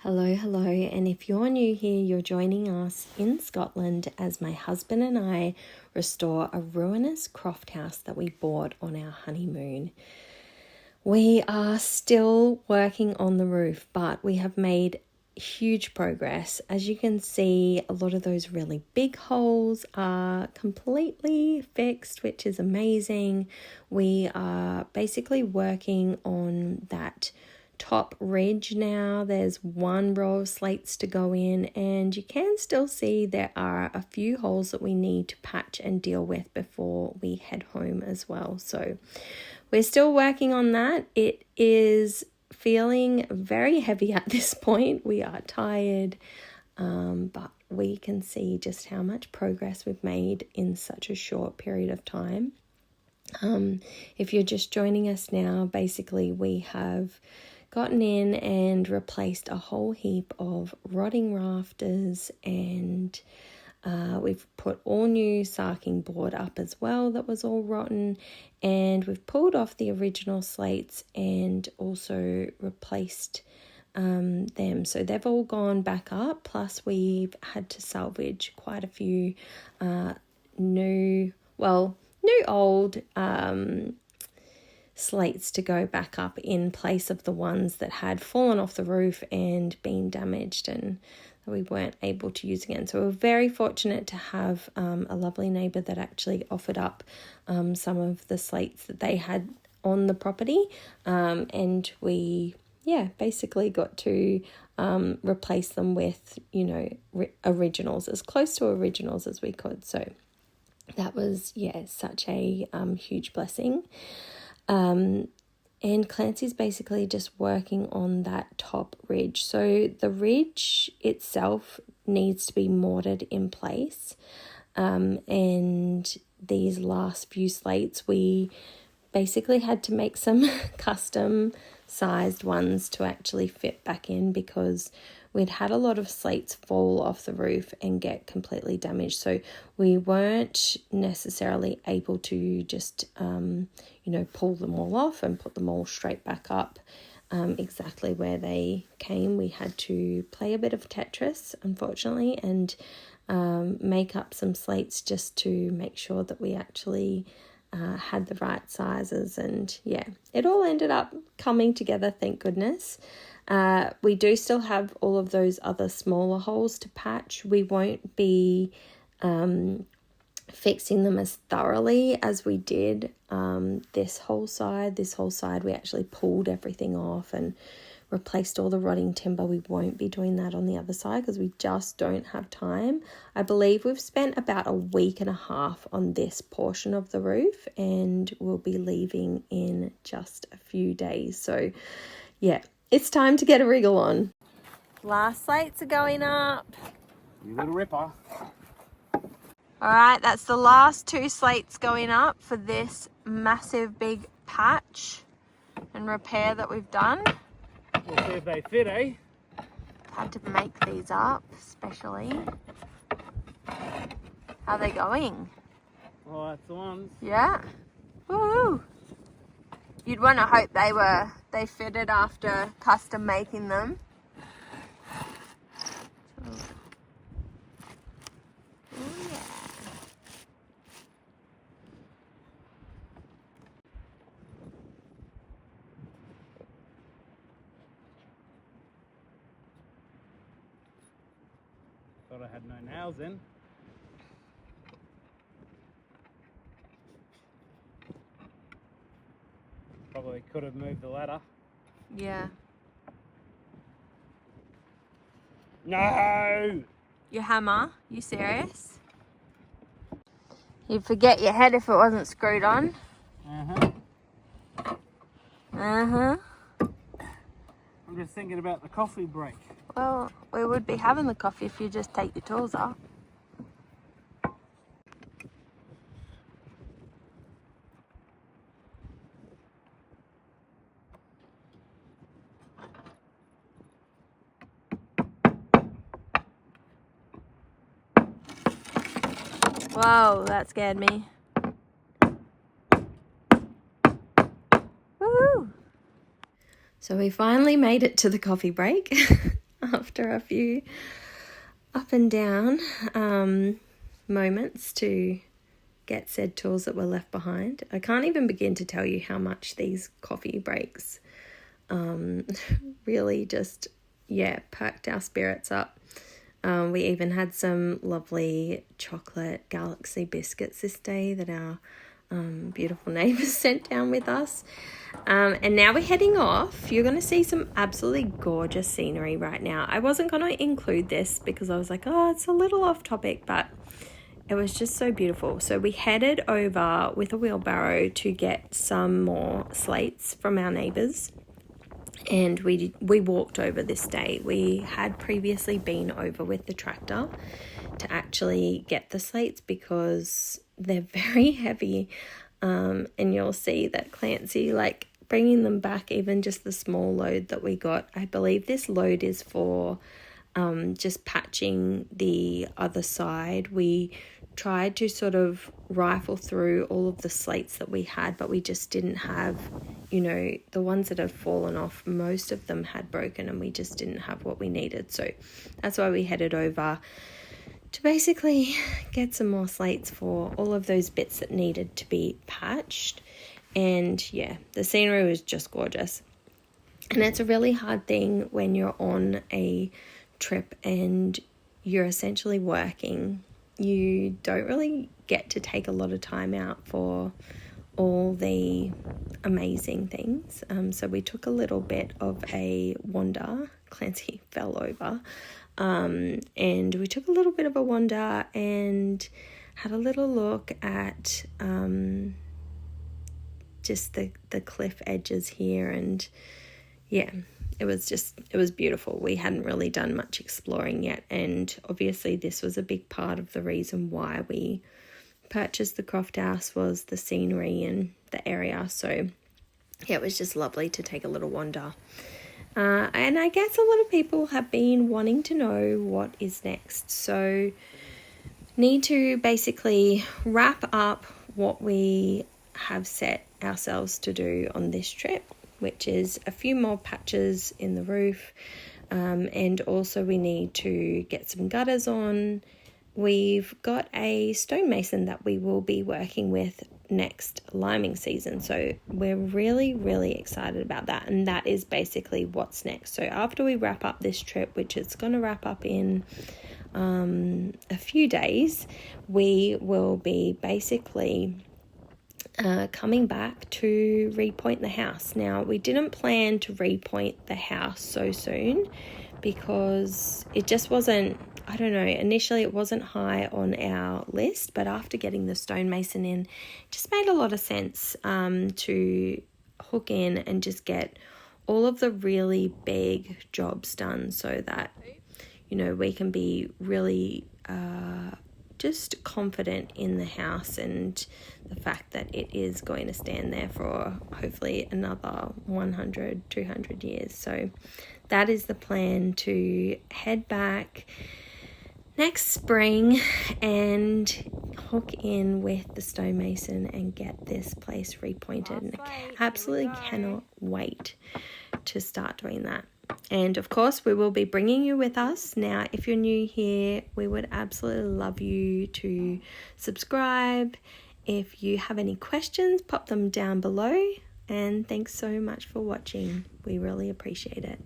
Hello, hello, and if you're new here, you're joining us in Scotland as my husband and I restore a ruinous croft house that we bought on our honeymoon. We are still working on the roof, but we have made huge progress. As you can see, a lot of those really big holes are completely fixed, which is amazing. We are basically working on that top ridge now. There's one row of slates to go in, and you can still see there are a few holes that we need to patch and deal with before we head home as well. So we're still working on that. It is feeling very heavy at this point. We are tired, but we can see just how much progress we've made in such a short period of time. If you're just joining us now, basically we have gotten in and replaced a whole heap of rotting rafters, and we've put all new sarking board up as well that was all rotten, and we've pulled off the original slates and also replaced them. So they've all gone back up, plus we've had to salvage quite a few new old slates to go back up in place of the ones that had fallen off the roof and been damaged and we weren't able to use again. So we're very fortunate to have a lovely neighbour that actually offered up some of the slates that they had on the property, and we basically got to replace them with originals, as close to originals as we could. So that was such a huge blessing. And Clancy's basically just working on that top ridge. So the ridge itself needs to be mortared in place. And these last few slates, we basically had to make some custom sized ones to actually fit back in, because we'd had a lot of slates fall off the roof and get completely damaged. So we weren't necessarily able to just, pull them all off and put them all straight back up exactly where they came. We had to play a bit of Tetris, unfortunately, and make up some slates just to make sure that we actually had the right sizes. And it all ended up coming together, thank goodness. We do still have all of those other smaller holes to patch. We won't be fixing them as thoroughly as we did this whole side. This whole side we actually pulled everything off and replaced all the rotting timber. We won't be doing that on the other side because we just don't have time. I believe we've spent about a week and a half on this portion of the roof, and we'll be leaving in just a few days. So it's time to get a wriggle on. Last slates are going up. You little ripper. All right, that's the last two slates going up for this massive big patch and repair that we've done. We'll see if they fit, eh? Had to make these up specially. How are they going? Oh, that's the ones. Yeah. Woohoo! You'd want to hope they fitted after custom making them. Thought I had no nails in. Probably could have moved the ladder. Yeah. No! Your hammer? You serious? You'd forget your head if it wasn't screwed on. Uh-huh. Uh-huh. I'm just thinking about the coffee break. Well, we would be having the coffee if you just take your tools off. Whoa, that scared me. Woohoo! So we finally made it to the coffee break. after a few up and down moments to get said tools that were left behind. I can't even begin to tell you how much these coffee breaks really just, perked our spirits up. We even had some lovely chocolate galaxy biscuits this day that our beautiful neighbours sent down with us. And now we're heading off. You're going to see some absolutely gorgeous scenery right now. I wasn't going to include this because I was like, it's a little off topic, but it was just so beautiful. So we headed over with a wheelbarrow to get some more slates from our neighbours. And we walked over this day. We had previously been over with the tractor to actually get the slates because they're very heavy. And you'll see that Clancy, bringing them back, even just the small load that we got. I believe this load is for just patching the other side. We tried to sort of rifle through all of the slates that we had, but we just didn't have, the ones that had fallen off, most of them had broken and we just didn't have what we needed. So that's why we headed over to basically get some more slates for all of those bits that needed to be patched. And the scenery was just gorgeous. And it's a really hard thing when you're on a trip and you're essentially working. You don't really get to take a lot of time out for all the amazing things. So we took a little bit of a wander. Clancy fell over. And we took a little bit of a wander and had a little look at just the cliff edges here. And it was beautiful. We hadn't really done much exploring yet, and obviously this was a big part of the reason why we purchased the Croft House, was the scenery and the area. So it was just lovely to take a little wander. And I guess a lot of people have been wanting to know what is next. So need to basically wrap up what we have set ourselves to do on this trip, which is a few more patches in the roof, and also we need to get some gutters on. We've got a stonemason that we will be working with next liming season, so we're really, really excited about that, and that is basically what's next. So after we wrap up this trip, which is going to wrap up in a few days, we will be basically coming back to repoint the house. Now, we didn't plan to repoint the house so soon because it just wasn't, initially it wasn't high on our list, but after getting the stonemason in, it just made a lot of sense to hook in and just get all of the really big jobs done so that, we can be really just confident in the house and the fact that it is going to stand there for hopefully another 100, 200 years. So that is the plan, to head back next spring and hook in with the stonemason and get this place repointed. And I absolutely cannot wait to start doing that. And of course, we will be bringing you with us. Now, if you're new here, we would absolutely love you to subscribe. If you have any questions, pop them down below. And thanks so much for watching. We really appreciate it.